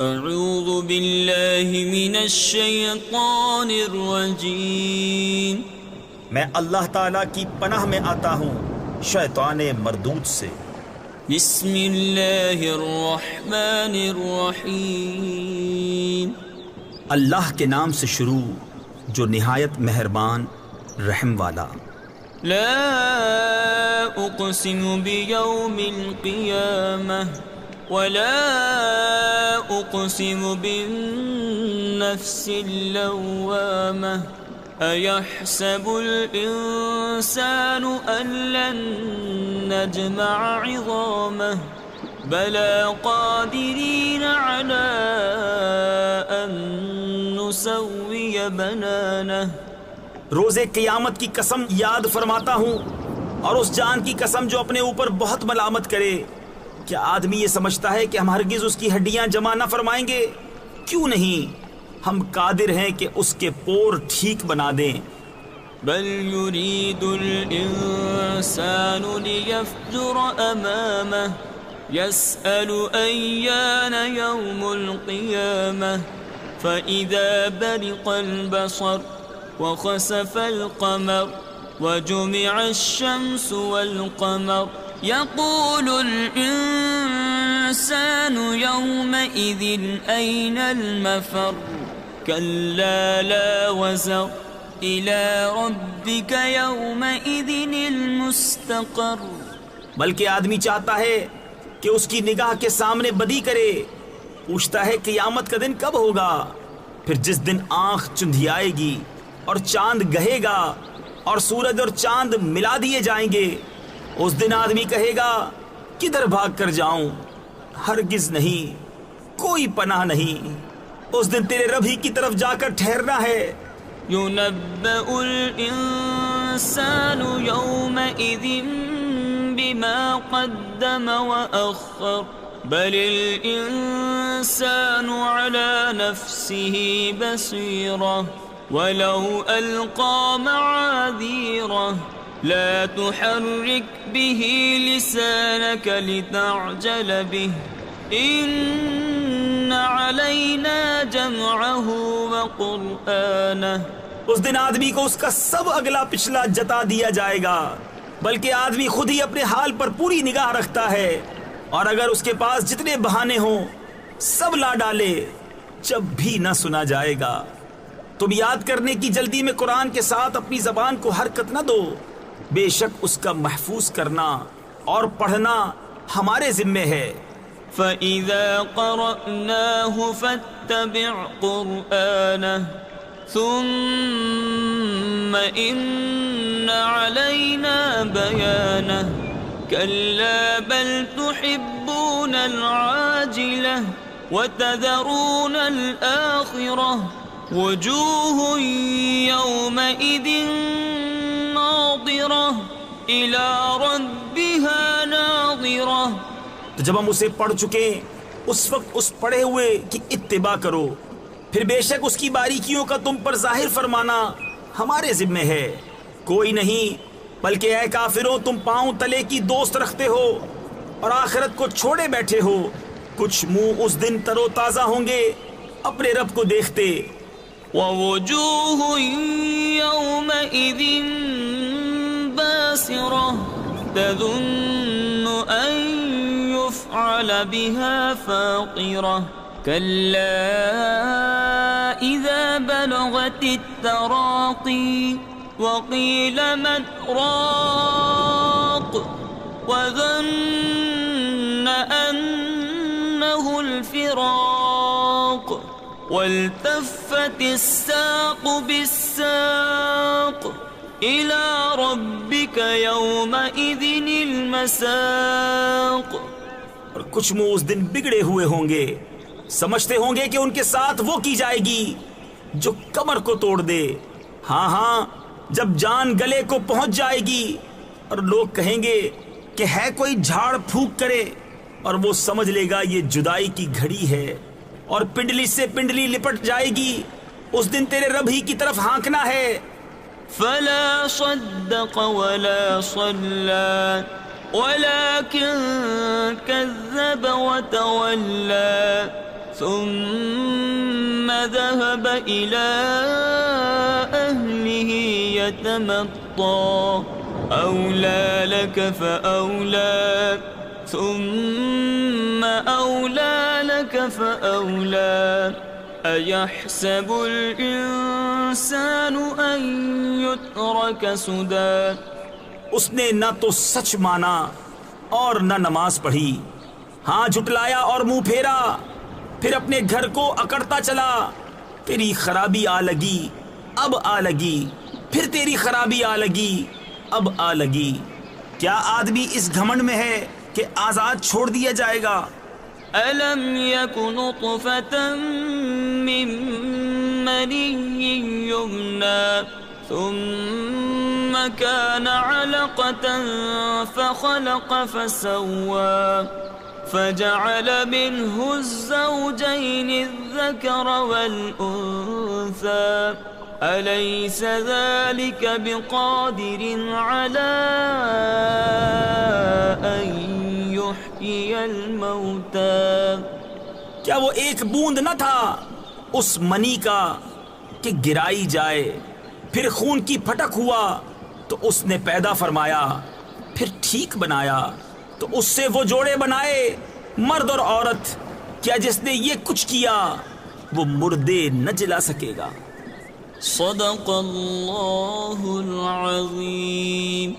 اعوذ باللہ من الشیطان الرجیم، میں اللہ تعالیٰ کی پناہ میں آتا ہوں شیطان مردود سے۔ بسم اللہ الرحمن الرحیم، اللہ کے نام سے شروع جو نہایت مہربان رحم والا۔ لا اقسم بیوم القیامہ ولا اقسم بالنفس اللوامہ، ایحسب الانسان ان لن نجمع عظامہ، بلا قادرین علی ان نسوی بنانہ۔ روز قیامت کی قسم یاد فرماتا ہوں اور اس جان کی قسم جو اپنے اوپر بہت ملامت کرے۔ کیا آدمی یہ سمجھتا ہے کہ ہم ہرگز اس کی ہڈیاں جمع نہ فرمائیں گے؟ کیوں نہیں، ہم قادر ہیں کہ اس کے پور ٹھیک بنا دیں۔ بل يريد الإنسان ليفجر أمامه يسأل أيان يوم القيامة، فإذا برق البصر وخسف القمر وجمع الشمس والقمر يقول الإنسان يومئذ أين المفر، كلا لا وزر إلى ربك يومئذ المستقر۔ بلکہ آدمی چاہتا ہے کہ اس کی نگاہ کے سامنے بدی کرے، پوچھتا ہے قیامت کا دن کب ہوگا، پھر جس دن آنکھ چندھیائے گی اور چاند گہے گا اور سورج اور چاند ملا دیے جائیں گے، اس دن آدمی کہے گا کدھر بھاگ کر جاؤں، ہرگز نہیں، کوئی پناہ نہیں، اس دن تیرے رب ہی کی طرف جا کر ٹھہرنا ہے۔ ينبأ الإنسان يومئذ بما قدم وأخر، بل الإنسان على نفسه بصيرة ولو ألقى معاذيره، لا تحرك به لسانك لتعجل به، إن علينا جمعه وقرآنه۔ اس دن آدمی کو اس کا سب اگلا پچھلا جتا دیا جائے گا، بلکہ آدمی خود ہی اپنے حال پر پوری نگاہ رکھتا ہے، اور اگر اس کے پاس جتنے بہانے ہوں سب لا ڈالے جب بھی نہ سنا جائے گا۔ تم یاد کرنے کی جلدی میں قرآن کے ساتھ اپنی زبان کو حرکت نہ دو، بے شک اس کا محفوظ کرنا اور پڑھنا ہمارے ذمے ہے۔ فَإِذَا قَرَأْنَاهُ فَاتَّبِعْ قُرْآنَهُ ثُمَّ إِنَّ عَلَيْنَا بَيَانَهُ، كَلَّا بَلْ تُحِبُّونَ الْعَاجِلَةَ وَتَذَرُونَ الْآخِرَةَ، وُجُوهٌ يَوْمَئِذٍ نَاظِرَةٌ إِلَى رَبِّهَا نَاظِرَةٌ۔ تو جب ہم اسے پڑھ چکے اس وقت اس پڑھے ہوئے کی اتباع کرو، پھر بے شک اس کی باریکیوں کا تم پر ظاہر فرمانا ہمارے ذمے ہے۔ کوئی نہیں، بلکہ اے کافروں تم پاؤں تلے کی دوست رکھتے ہو اور آخرت کو چھوڑے بیٹھے ہو، کچھ منہ اس دن تر و تازہ ہوں گے اپنے رب کو دیکھتے۔ وَوُجُوهٌ يَوْمَئِذٍ بَاسِرَةٌ تَظُنُّ أَن يُفْعَلَ بِهَا فَاقِرَةٌ، كَلَّا إِذَا بَلَغَتِ التَّرَاقِي وَقِيلَ مَنْ رَاقٍ وَظَنَّ أَنَّهُ الْفِرَاقُ، وَالْتَفَّتِ السَّاقُ بِالسَّاقِ إِلَى رَبِّكَ يَوْمَئِذٍ الْمَسَاقُ۔ اور کچھ منہ اس دن بگڑے ہوئے ہوں گے، سمجھتے ہوں گے کہ ان کے ساتھ وہ کی جائے گی جو کمر کو توڑ دے۔ ہاں ہاں، جب جان گلے کو پہنچ جائے گی اور لوگ کہیں گے کہ ہے کوئی جھاڑ پھونک کرے، اور وہ سمجھ لے گا یہ جدائی کی گھڑی ہے، اور پنڈلی سے پنڈلی لپٹ جائے گی۔ اس دن تیرے رب ہی کی طرف ہانکنا ہے۔ فلا صدق ولا صلى ولكن كذب وتولى ثم ذهب إلى أهله يتمطى أولى لك فأولى ثم أولى لك فأولى أيحسب الإنسان أن يترك سدى. اس نے نہ تو سچ مانا اور نہ نماز پڑھی، ہاں جھٹلایا اور منہ پھیرا، پھر اپنے گھر کو اکڑتا چلا. تیری خرابی آ لگی، اب آ لگی، پھر تیری خرابی آ لگی، اب آ لگی. کیا آدمی اس گھمنڈ میں ہے کہ آزاد چھوڑ دیا جائے گا؟ أَلَمْ يَكُ نُطْفَةً مِّن مَّنِيٍّ يُمْنَىٰ ثُمَّ كَانَ عَلَقَةً فَخَلَقَ فَسَوَّىٰ فَجَعَلَ مِنْهُ الزَّوْجَيْنِ الذَّكَرَ وَالْأُنثَىٰ أَلَيْسَ ذَلِكَ بِقَادِرٍ عَلَىٰ أَن يُحْيِيَ الْمَوْتَىٰ. کیا وہ ایک بوند نہ تھا اس منی کا کہ گرائی جائے، پھر خون کی پھٹک ہوا تو اس نے پیدا فرمایا، پھر ٹھیک بنایا تو اس سے وہ جوڑے بنائے مرد اور عورت. کیا جس نے یہ کچھ کیا وہ مردے نہ جلا سکے گا؟ صدق اللہ العظیم.